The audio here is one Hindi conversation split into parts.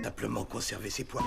Simplement conserver ses poids.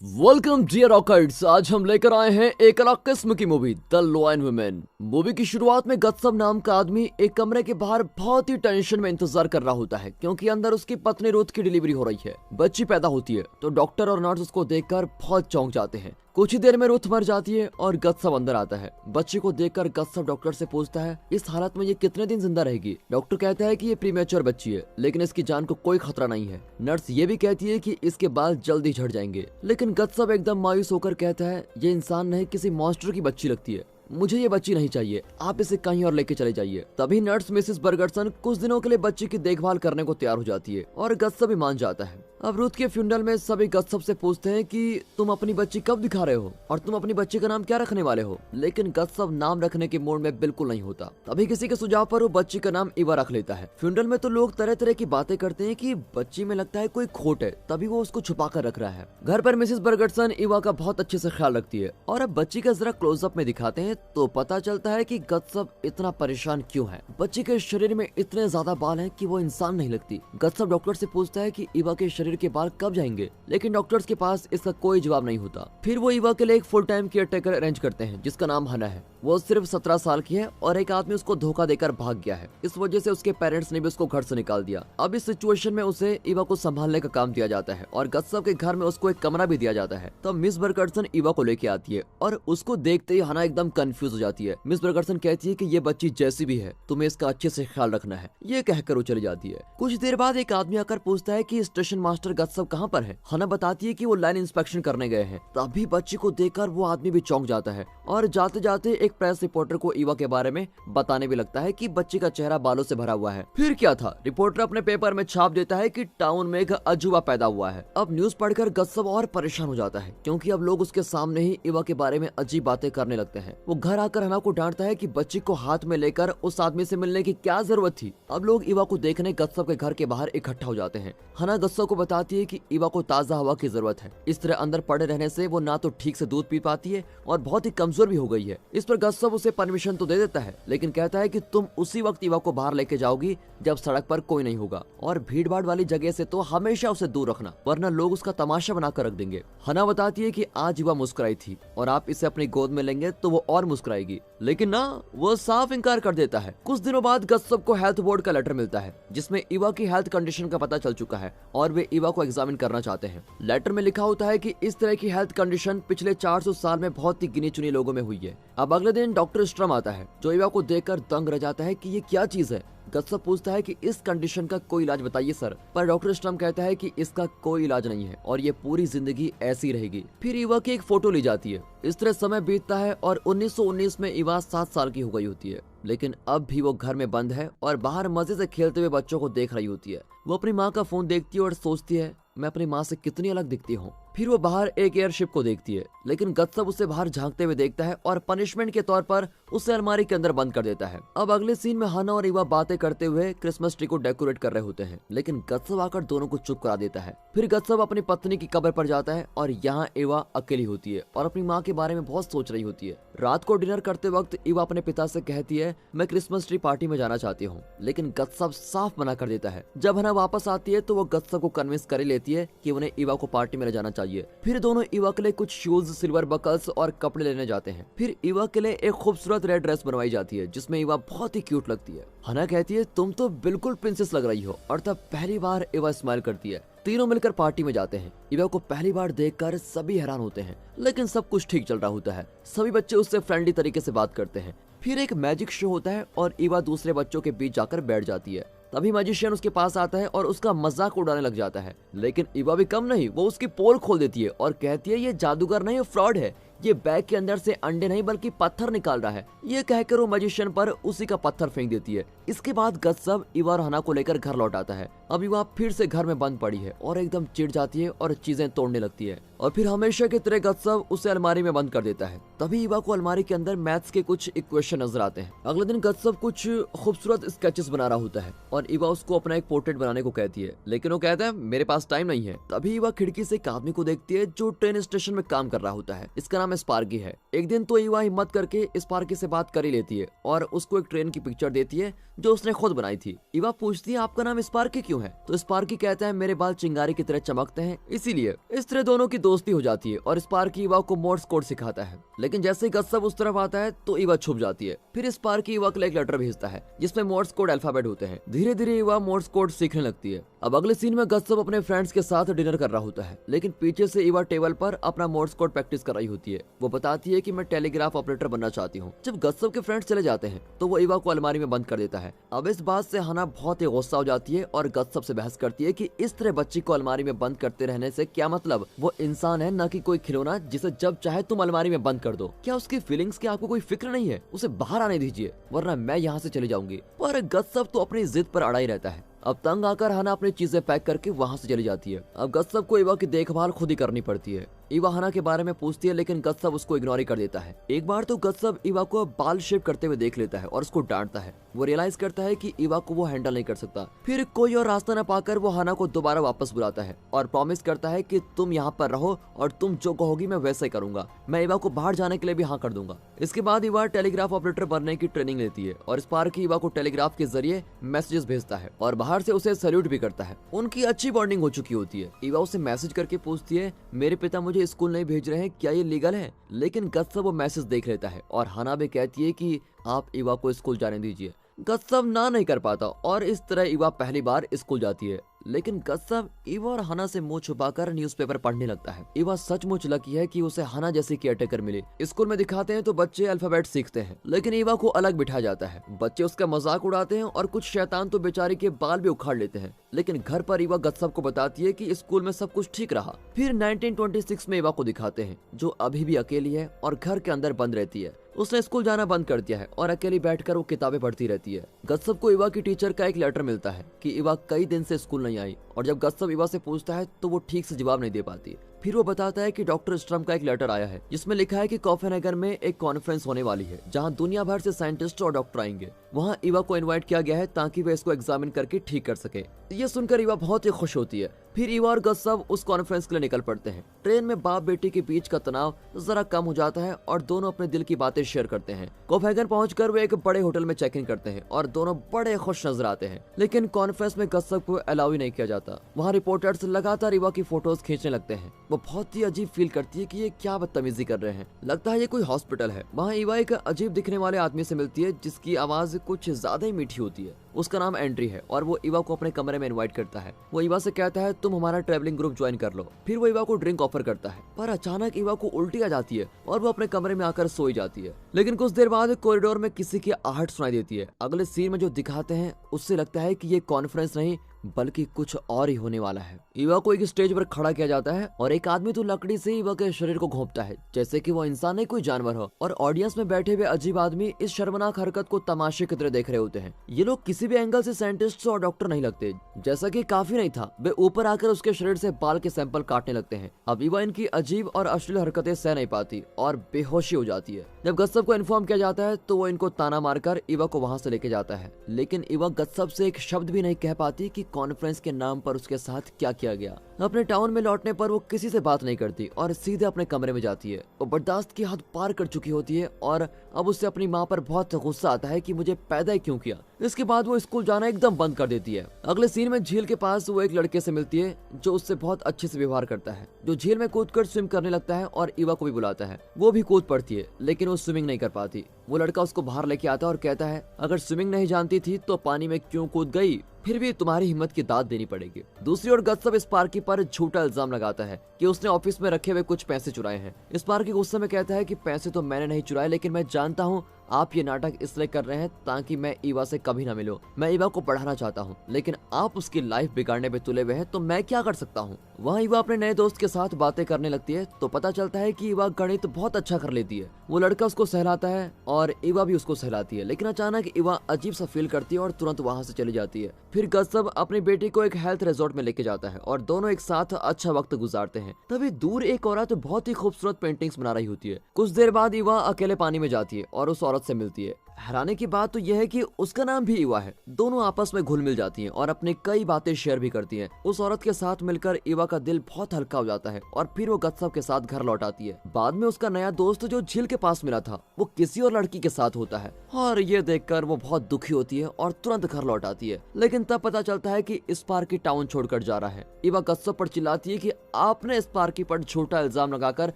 Welcome dear rockers. आज हम लेकर आए हैं एक अलग किस्म की movie the lion women. Movie की शुरुआत में गत्सब नाम का आदमी एक कमरे के बाहर बहुत ही टेंशन में इंतजार कर रहा होता है, क्योंकि अंदर उसकी पत्नी रुथ की डिलीवरी हो रही है। बच्ची पैदा होती है तो डॉक्टर और नर्स उसको देखकर बहुत चौंक जाते हैं। कुछ ही देर में रुथ मर जाती है और गत्सब अंदर आता है। बच्ची को देखकर गत्सब डॉक्टर से पूछता है इस हालत में ये कितने दिन जिंदा रहेगी। डॉक्टर कहता है कि ये प्रीमेच्योर बच्ची है, लेकिन इसकी जान को कोई खतरा नहीं है। नर्स ये भी कहती है कि इसके बाल जल्दी झड़ जाएंगे, लेकिन गत्सब एकदम मायूस होकर कहता है ये इंसान नहीं किसी मॉन्स्टर की बच्ची लगती है, मुझे ये बच्ची नहीं चाहिए, आप इसे कहीं और लेके चले जाइए। तभी नर्स मिसेस बर्गरसन कुछ दिनों के लिए बच्ची की देखभाल करने को तैयार हो जाती है और गत्सब भी मान जाता है। अब रुथ के फ्यूनरल में सभी गत्सब से पूछते हैं कि तुम अपनी बच्ची कब दिखा रहे हो और तुम अपनी बच्ची का नाम क्या रखने वाले हो, लेकिन गत्सब नाम रखने के मूड में बिल्कुल नहीं होता। तभी किसी के सुझाव पर वो बच्ची का नाम इवा रख लेता है। फ्यूनरल में तो लोग तरह तरह की बातें करते हैं कि बच्ची में लगता है कोई खोट है, तभी वो उसको छुपा कर रख रहा है। घर पर मिसेस बर्गरसन इवा का बहुत अच्छे से ख्याल रखती है और अब बच्ची का जरा क्लोजअप में दिखाते हैं तो पता चलता है कि गत्सब इतना परेशान क्यों है। बच्ची के शरीर में इतने ज्यादा बाल हैं कि वो इंसान नहीं लगती। गत्सब डॉक्टर से पूछता है कि इवा के शरीर के बाल कब जाएंगे, लेकिन डॉक्टर्स के पास इसका कोई जवाब नहीं होता। फिर वो इवा के लिए एक full time care taker arrange करते हैं जिसका नाम हना है। वो सिर्फ 17 साल की है और एक आदमी उसको धोखा देकर भाग गया है। इस वजह से उसके पेरेंट्स ने भी उसको घर से निकाल दिया। अब इस सिचुएशन में उसे इवा को संभालने का काम दिया जाता है और गत्सब के घर में उसको एक कमरा भी दिया जाता है। तब मिस बर्गरसन इवा को लेके आती है और उसको देखते ही हना एकदम कंफ्यूज हो जाती है। मिस बर्गरसन कहती है कि ये बच्ची जैसी भी है तुम्हें इसका अच्छे से ख्याल रखना है। ये कहकर वो चली जाती है। कुछ देर बाद एक आदमी आकर पूछता है कि स्टेशन मास्टर गत्सब कहाँ पर है। हना बताती है कि वो लाइन इंस्पेक्शन करने गए हैं। तभी बच्ची को देखकर वो आदमी भी चौंक जाता है और जाते जाते एक प्रेस रिपोर्टर को इवा के बारे में बताने भी लगता है कि बच्ची का चेहरा बालों से भरा हुआ है। फिर क्या था, रिपोर्टर अपने पेपर में छाप देता है कि टाउन में एक अजूबा पैदा हुआ है। अब न्यूज पढ़कर गत्सब और परेशान हो जाता है, क्योंकि अब लोग उसके सामने ही इवा के बारे में अजीब बातें करने लगते हैं। वो घर आकर हना को डांटता है कि बच्ची को हाथ में लेकर उस आदमी से मिलने की क्या जरूरत थी। अब लोग इवा को देखने गत्सब के घर के बाहर इकट्ठा हो जाते हैं। हना गत्सब को बताती है कि इवा को ताजा हवा की जरूरत है। इस तरह अंदर पड़े रहने से वो ना तो ठीक से दूध पी पाती है और बहुत ही कमजोर भी हो गई है। इस पर गत्सब उसे परमिशन तो दे देता है, लेकिन कहता है कि तुम उसी वक्त इवा को बाहर लेके जाओगी जब सड़क पर कोई नहीं होगा और भीड़ भाड़ वाली जगह से तो हमेशा उसे दूर रखना, वरना लोग उसका तमाशा बनाकर रख देंगे। हना बताती है कि आज इवा मुस्कुराई थी और आप इसे अपनी गोद में लेंगे तो वो और मुस्कुराएगी, लेकिन ना, वो साफ इनकार कर देता है। कुछ दिनों बाद गत्सब को हेल्थ बोर्ड का लेटर मिलता है जिसमें इवा की हेल्थ कंडीशन का पता चल चुका है और वे इवा को एग्जामिन करना चाहते हैं। लेटर में लिखा होता है कि इस तरह की हेल्थ कंडीशन पिछले 400 साल में बहुत ही गिनी चुनी लोगों में हुई है। अब अगले दिन डॉक्टर स्ट्रम आता है जो इवा को देखकर दंग रह जाता है कि ये क्या चीज है। गत्सब पूछता है कि इस कंडीशन का कोई इलाज बताइए सर, पर डॉक्टर स्ट्रम कहता है कि इसका कोई इलाज नहीं है और ये पूरी जिंदगी ऐसी रहेगी। फिर इवा की एक फोटो ली जाती है। इस तरह समय बीतता है और 1919 में इवा 7 साल की हो गई होती है, लेकिन अब भी वो घर में बंद है और बाहर मजे से खेलते हुए बच्चों को देख रही होती है। वो अपनी माँ का फोन देखती है और सोचती है मैं अपनी माँ से कितनी अलग दिखती हूँ। फिर वो बाहर एक एयरशिप को देखती है, लेकिन गत्सब उसे बाहर झांकते हुए देखता है और पनिशमेंट के तौर पर उसे अलमारी के अंदर बंद कर देता है। अब अगले सीन में हना और इवा बातें करते हुए क्रिसमस ट्री को डेकोरेट कर रहे होते हैं, लेकिन गत्सब आकर दोनों को चुप करा देता है। फिर गत्सब अपनी पत्नी की कब्र पर जाता है और यहाँ इवा अकेली होती है और अपनी माँ के बारे में बहुत सोच रही होती है। रात को डिनर करते वक्त इवा अपने पिता से कहती है मैं क्रिसमस ट्री पार्टी में जाना चाहती हूँ, लेकिन गत्सब साफ मना कर देता है। जब हना वापस आती है तो वो गत्सब को कन्विंस कर लेती है कि उन्हें इवा को पार्टी में ले जाना चाहिए। फिर दोनों इवा के लिए कुछ शूज, सिल्वर बकल्स और कपड़े लेने जाते हैं। फिर इवा के लिए एक खूबसूरत रेड ड्रेस बनवाई जाती है जिसमें इवा बहुत ही क्यूट लगती है। हना कहती है तुम तो बिल्कुल प्रिंसेस लग रही हो और तब पहली बार इवा स्माइल करती है। तीनों मिलकर पार्टी में जाते हैं। इवा को पहली बार देखकर सभी हैरान होते हैं, लेकिन सब कुछ ठीक चल रहा होता है। सभी बच्चे उससे फ्रेंडली तरीके से बात करते हैं। फिर एक मैजिक शो होता है और इवा दूसरे बच्चों के बीच जाकर बैठ जाती है। तभी मैजिशियन उसके पास आता है और उसका मजाक उड़ाने लग जाता है, लेकिन इवा भी कम नहीं, वो उसकी पोल खोल देती है और कहती है ये जादूगर नहीं, फ्रॉड है, ये बैग के अंदर से अंडे नहीं बल्कि पत्थर निकाल रहा है। ये कहकर वो मैजिशियन पर उसी का पत्थर फेंक देती है। इसके बाद गत्सब इवा और हना को लेकर घर लौट आता है। अब इवा फिर से घर में बंद पड़ी है और एकदम चिढ़ जाती है और चीजें तोड़ने लगती है। और फिर हमेशा की तरह गत्सब उसे अलमारी में बंद कर देता है। तभी ईवा को अलमारी के अंदर मैथ्स के कुछ इक्वेशन नजर आते हैं। अगले दिन गत्सब कुछ खूबसूरत स्केचेस बना रहा होता है और ईवा उसको अपना एक पोर्ट्रेट बनाने को कहती है, लेकिन वो कहता है मेरे पास टाइम नहीं है। तभी ईवा खिड़की से एक आदमी को देखती है जो ट्रेन स्टेशन में काम कर रहा होता है। इसका नाम स्पार्की है। एक दिन तो ईवा हिम्मत करके स्पार्की से बात कर ही लेती है और उसको एक ट्रेन की पिक्चर देती है जो उसने खुद बनाई थी। ईवा पूछती है आपका नाम स्पार्की क्यों है? तो स्पार्की कहता है मेरे बाल चिंगारी की तरह चमकते हैं इसीलिए। इस तरह दोनों की दोस्ती हो जाती है और स्पार्की ईवा को मोर्स कोड सिखाता है। लेकिन जैसे ही गत्सब उस तरफ आता है तो ईवा छुप जाती है। फिर स्पार्की ईवा को एक लेटर भेजता है जिसमें मोर्स कोड अल्फाबेट होते हैं। धीरे धीरे ईवा मोर्स कोड सीखने लगती है। अब अगले सीन में गत्सब अपने फ्रेंड्स के साथ डिनर कर रहा होता है, लेकिन पीछे से ईवा टेबल पर अपना मोर्स कोड प्रैक्टिस कर रही होती है। वो बताती है कि मैं टेलीग्राफ ऑपरेटर बनना चाहती हूँ। जब गत्सब के फ्रेंड्स चले जाते हैं तो वो ईवा को अलमारी में बंद कर देता है। अब इस बात से हना बहुत ही गुस्सा हो जाती है और गत्सब से बहस करती है कि इस तरह बच्ची को अलमारी में बंद करते रहने से क्या मतलब? वो इंसान है न कि कोई खिलौना जिसे जब चाहे तुम अलमारी में बंद कर दो। क्या उसकी फीलिंग्स की आपको कोई फिक्र नहीं है? उसे बाहर आने दीजिए वरना मैं यहाँ से चली जाऊंगी। पर गत्सब तो अपनी जिद पर अड़ा ही रहता है। अब तंग आकर हना अपनी चीजें पैक करके वहाँ से चली जाती है। अब गत्सब को ईवा की देखभाल खुद ही करनी पड़ती है। ईवा हना के बारे में पूछती है लेकिन गत्सब उसको इग्नोर ही कर देता है। एक बार तो गत्सब ईवा को बाल शेव करते हुए देख लेता है और उसको डांटता है। वो रियलाइज करता है कि ईवा को वो हैंडल नहीं कर सकता। फिर कोई और रास्ता न पाकर वो हना को दोबारा वापस बुलाता है और प्रॉमिस करता है कि तुम यहाँ पर रहो और तुम जो कहोगी मैं वैसा ही करूंगा। मैं ईवा को बाहर जाने के लिए भी हाँ कर दूंगा। इसके बाद ईवा टेलीग्राफ ऑपरेटर बनने की ट्रेनिंग लेती है और स्पार्की ईवा को टेलीग्राफ के जरिए मैसेजेस भेजता है और बाहर से उसे सैल्यूट भी करता है। उनकी अच्छी बॉन्डिंग हो चुकी होती है। ईवा उसे मैसेज करके पूछती है मेरे पिता मुझे स्कूल नहीं भेज रहे हैं, क्या ये लीगल है? लेकिन गत्सब वो मैसेज देख लेता है और हना भी कहती है कि आप ईवा को स्कूल जाने दीजिए। गत्सब ना नहीं कर पाता और इस तरह ईवा पहली बार स्कूल जाती है। लेकिन गत्सब ईवा और हना से मुंह छुपाकर न्यूज़पेपर पढ़ने लगता है। ईवा सचमुच लकी है कि उसे हना जैसी केयरटेकर मिली। स्कूल में दिखाते हैं तो बच्चे अल्फाबेट सीखते हैं, लेकिन ईवा को अलग बिठाया जाता है। बच्चे उसका मजाक उड़ाते हैं और कुछ शैतान तो बेचारी के बाल भी उखाड़ लेते हैं। लेकिन घर पर ईवा गत्सब को बताती है कि स्कूल में सब कुछ ठीक रहा। फिर 1926 में ईवा को दिखाते हैं जो अभी भी अकेली है और घर के अंदर बंद रहती है। उसने स्कूल जाना बंद कर दिया है और अकेली बैठकर वो किताबें पढ़ती रहती है। गत्सब को ईवा की टीचर का एक लेटर मिलता है कि ईवा कई दिन से स्कूल नहीं आई और जब गत्सब ईवा से पूछता है तो वो ठीक से जवाब नहीं दे पाती। फिर वो बताता है कि डॉक्टर स्ट्रम का एक लेटर आया है जिसमें लिखा है कि कोपेनहेगन में एक कॉन्फ्रेंस होने वाली है जहां दुनिया भर से साइंटिस्ट और डॉक्टर आएंगे। वहां ईवा को इनवाइट किया गया है ताकि वे इसको एग्जामिन करके ठीक कर सके। ये सुनकर ईवा बहुत ही खुश होती है। फिर ईवा और गत्सब उस कॉन्फ्रेंस के लिए निकल पड़ते हैं। ट्रेन में बाप बेटी के बीच का तनाव जरा कम हो जाता है और दोनों अपने दिल की बातें शेयर करते हैं। कोपेनहेगन पहुंचकर वे एक बड़े होटल में चेक इन करते हैं और दोनों बड़े खुश नजर आते हैं। लेकिन कॉन्फ्रेंस में गत्सब को अलाउ ही नहीं किया जाता। वहाँ रिपोर्टर्स लगातार ईवा की फोटोज खींचने लगते हैं। वो बहुत ही अजीब फील करती है कि ये क्या बदतमीजी कर रहे हैं। लगता है ये कोई हॉस्पिटल है। वहाँ ईवा एक अजीब दिखने वाले आदमी से मिलती है जिसकी आवाज कुछ ज्यादा ही मीठी होती है। उसका नाम एंड्री है और वो ईवा को अपने कमरे में इनवाइट करता है। वो ईवा से कहता है तुम हमारा ट्रैवलिंग ग्रुप ज्वाइन कर लो। फिर वो ईवा को ड्रिंक ऑफर करता है, पर अचानक ईवा को उल्टी आ जाती है और वो अपने कमरे में आकर सोई जाती है। लेकिन कुछ देर बाद कॉरिडोर में किसी की आहट सुनाई देती है। अगले सीन में जो दिखाते हैं उससे लगता है कि ये कॉन्फ्रेंस नहीं बल्कि कुछ और ही होने वाला है। ईवा को एक स्टेज पर खड़ा किया जाता है और एक आदमी तो लकड़ी से ईवा के शरीर को घोंपता है जैसे कि वो इंसान नहीं कोई जानवर हो। और ऑडियंस में बैठे हुए अजीब आदमी इस शर्मनाक हरकत को तमाशे की तरह देख रहे होते हैं। ये लोग किसी भी एंगल से साइंटिस्ट और डॉक्टर नहीं लगते। जैसा कि काफी नहीं था, वे ऊपर आकर उसके शरीर से बाल के सैंपल काटने लगते हैं। अब ईवा इनकी अजीब और अश्लील हरकतें सह नहीं पाती और बेहोशी हो जाती है। जब गत्सब को इन्फॉर्म किया जाता है तो वो इनको ताना मारकर ईवा को वहां से लेके जाता है। लेकिन ईवा गत्सब से एक शब्द भी नहीं कह पाती कि कॉन्फ्रेंस के नाम पर उसके साथ क्या किया गया। अपने टाउन में लौटने पर वो किसी से बात नहीं करती और सीधे अपने कमरे में जाती है। वो बर्दाश्त की हद पार कर चुकी होती है और अब उससे अपनी माँ पर बहुत गुस्सा आता है कि मुझे पैदा ही क्यों किया। इसके बाद वो स्कूल जाना एकदम बंद कर देती है। अगले सीन में झील के पास वो एक लड़के से मिलती है जो उससे बहुत अच्छे से व्यवहार करता है, जो झील में कूदकर स्विम करने लगता है और ईवा को भी बुलाता है। वो भी कूद पड़ती है लेकिन वो स्विमिंग नहीं कर पाती। वो लड़का उसको बाहर लेके आता है और कहता है अगर स्विमिंग नहीं जानती थी तो पानी में क्यों कूद गई, फिर भी तुम्हारी हिम्मत की दाद देनी पड़ेगी। दूसरी ओर गत्सब स्पार्की पर झूठा इल्जाम लगाता है कि उसने ऑफिस में रखे हुए कुछ पैसे चुराए हैं। स्पार्की गुस्से में कहता है कि पैसे तो मैंने नहीं चुराए, लेकिन मैं जानता हूँ आप ये नाटक इसलिए कर रहे हैं ताकि मैं ईवा से कभी ना मिलूं। मैं ईवा को पढ़ाना चाहता हूँ, लेकिन आप उसकी लाइफ बिगाड़ने पे तुले हुए हैं, तो मैं क्या कर सकता हूँ। वहाँ ईवा अपने नए दोस्त के साथ बातें करने लगती है तो पता चलता है कि ईवा गणित बहुत अच्छा कर लेती है। वो लड़का उसको सहलाता है और ईवा भी उसको सहलाती है, लेकिन अचानक ईवा अजीब सा फील करती है और तुरंत वहाँ से चली जाती है। फिर गत्सब अपनी बेटी को एक हेल्थ रिजॉर्ट में लेके जाता है और दोनों एक साथ अच्छा वक्त गुजारते हैं। तभी दूर एक औरत बहुत ही खूबसूरत पेंटिंग्स बना रही होती है। कुछ देर बाद ईवा अकेले पानी में जाती है और उस औरत से मिलती है। हैरानी की बात तो यह है कि उसका नाम भी ईवा है। दोनों आपस में घुल मिल जाती हैं और अपनी कई बातें शेयर भी करती हैं। उस औरत के साथ मिलकर ईवा का दिल बहुत हल्का हो जाता है और फिर वो गत्सब के साथ घर लौट आती है। बाद में उसका नया दोस्त जो झील के पास मिला था वो किसी और लड़की के साथ होता है और ये देखकर वो बहुत दुखी होती है और तुरंत घर लौट आती है। लेकिन तब पता चलता है कि स्पार्की टाउन छोड़कर जा रहा है। ईवा गत्सब पर चिल्लाती है कि आपने स्पार्की पर झूठा इल्जाम लगाकर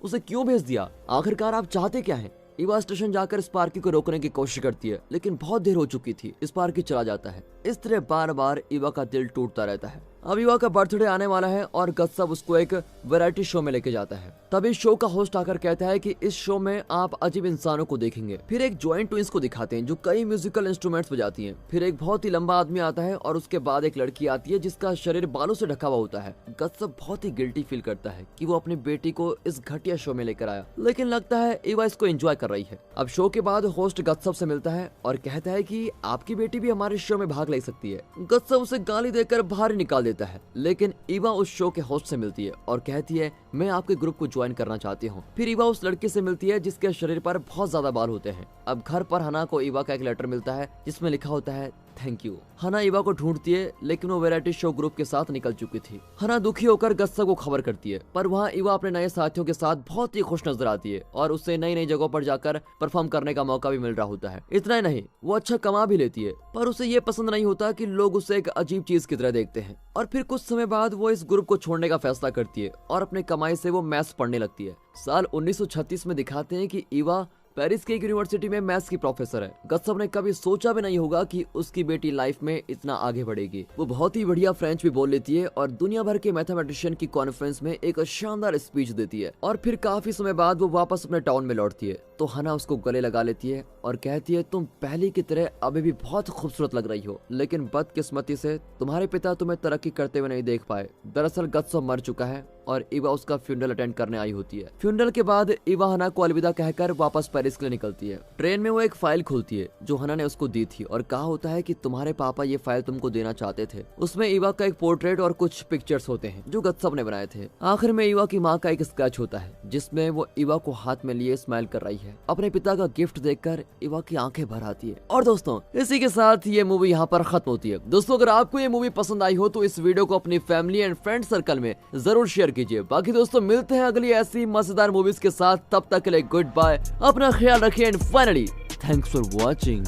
उसे क्यों भेज दिया, आखिरकार आप चाहते क्या हैं। ईवा स्टेशन जाकर स्पार्की को रोकने की कोशिश करती है, लेकिन बहुत देर हो चुकी थी। स्पार्की चला जाता है। इस तरह बार बार ईवा का दिल टूटता रहता है। अब ईवा का बर्थडे आने वाला है और गत्सब उसको एक वैरायटी शो में लेके जाता है। तभी शो का होस्ट आकर कहता है कि इस शो में आप अजीब इंसानों को देखेंगे। फिर एक जॉइंट ट्विंस को दिखाते हैं जो कई म्यूजिकल इंस्ट्रूमेंट्स बजाती हैं। फिर एक बहुत ही लंबा आदमी आता है और उसके बाद एक लड़की आती है जिसका शरीर बालों से ढका हुआ होता है। गत्सब बहुत ही गिल्टी फील करता है कि वो अपनी बेटी को इस घटिया शो में लेकर आया, लेकिन लगता है ईवा इसको एंजॉय कर रही है। अब शो के बाद होस्ट गत्सब से मिलता है और कहता है कि आपकी बेटी भी हमारे शो में भाग ले सकती है। गत्सब उसे गाली देकर बाहर निकाल देता है, लेकिन ईवा उस शो के होस्ट से मिलती है और कहती है मैं आपके ग्रुप को ज्वाइन करना चाहती हूँ। फिर ईवा उस लड़के से मिलती है जिसके शरीर पर बहुत ज्यादा बाल होते हैं। अब घर पर हना को ईवा का एक लेटर मिलता है जिसमें लिखा होता है थैंक यू। हना ईवा को ढूंढती है, लेकिन वो वैरायटी शो ग्रुप के साथ निकल चुकी थी। हना दुखी होकर गत्सब को खबर करती है, पर वहाँ ईवा अपने नए साथियों के साथ बहुत ही खुश नजर आती है और उससे नई नई जगहों पर जाकर परफॉर्म करने का मौका भी मिल रहा होता है। इतना ही नहीं, वो अच्छा कमा भी लेती है, पर उसे ये पसंद नहीं होता कि लोग उसे एक अजीब चीज की तरह देखते हैं। और फिर कुछ समय बाद वो इस ग्रुप को छोड़ने का फैसला करती है और अपने कमाई से वो मैथ्स पढ़ने लगती है। साल 1936 में दिखाते हैं कि ईवा पेरिस की एक यूनिवर्सिटी में मैथ्स की प्रोफेसर है। गत्सब ने कभी सोचा भी नहीं होगा कि उसकी बेटी लाइफ में इतना आगे बढ़ेगी। वो बहुत ही बढ़िया फ्रेंच भी बोल लेती है और दुनिया भर के मैथमेटिशियन की कॉन्फ्रेंस में एक शानदार स्पीच देती है। और फिर काफी समय बाद वो वापस अपने टाउन में लौटती है तो हना उसको गले लगा लेती है और कहती है तुम पहले की तरह अभी भी बहुत खूबसूरत लग रही हो, लेकिन बदकिस्मती से तुम्हारे पिता तुम्हें तरक्की करते हुए नहीं देख पाए। दरअसल गत्सब मर चुका है और ईवा उसका फ्यूनरल अटेंड करने आई होती है। फ्यूनरल के बाद ईवा हना को अलविदा कहकर वापस पेरिस के लिए निकलती है। ट्रेन में वो एक फाइल खोलती है जो हना ने उसको दी थी और कहा होता है कि तुम्हारे पापा ये फाइल तुमको देना चाहते थे। उसमें ईवा का एक पोर्ट्रेट और कुछ पिक्चर्स होते हैं जो गत्सब ने बनाए थे। आखिर में ईवा की माँ का एक स्केच होता है जिसमें वो ईवा को हाथ में लिए स्माइल कर रही है। अपने पिता का गिफ्ट देखकर ईवा की आंखें भर आती है। और दोस्तों, इसी के साथ ये मूवी यहाँ पर खत्म होती है। दोस्तों, अगर आपको ये मूवी पसंद आई हो तो इस वीडियो को अपनी फैमिली एंड फ्रेंड सर्कल में जरूर शेयर कीजिए। बाकी दोस्तों, मिलते हैं अगली ऐसी मजेदार मूवीज के साथ। तब तक के लिए गुड बाय, अपना ख्याल रखिए and finally thanks for watching.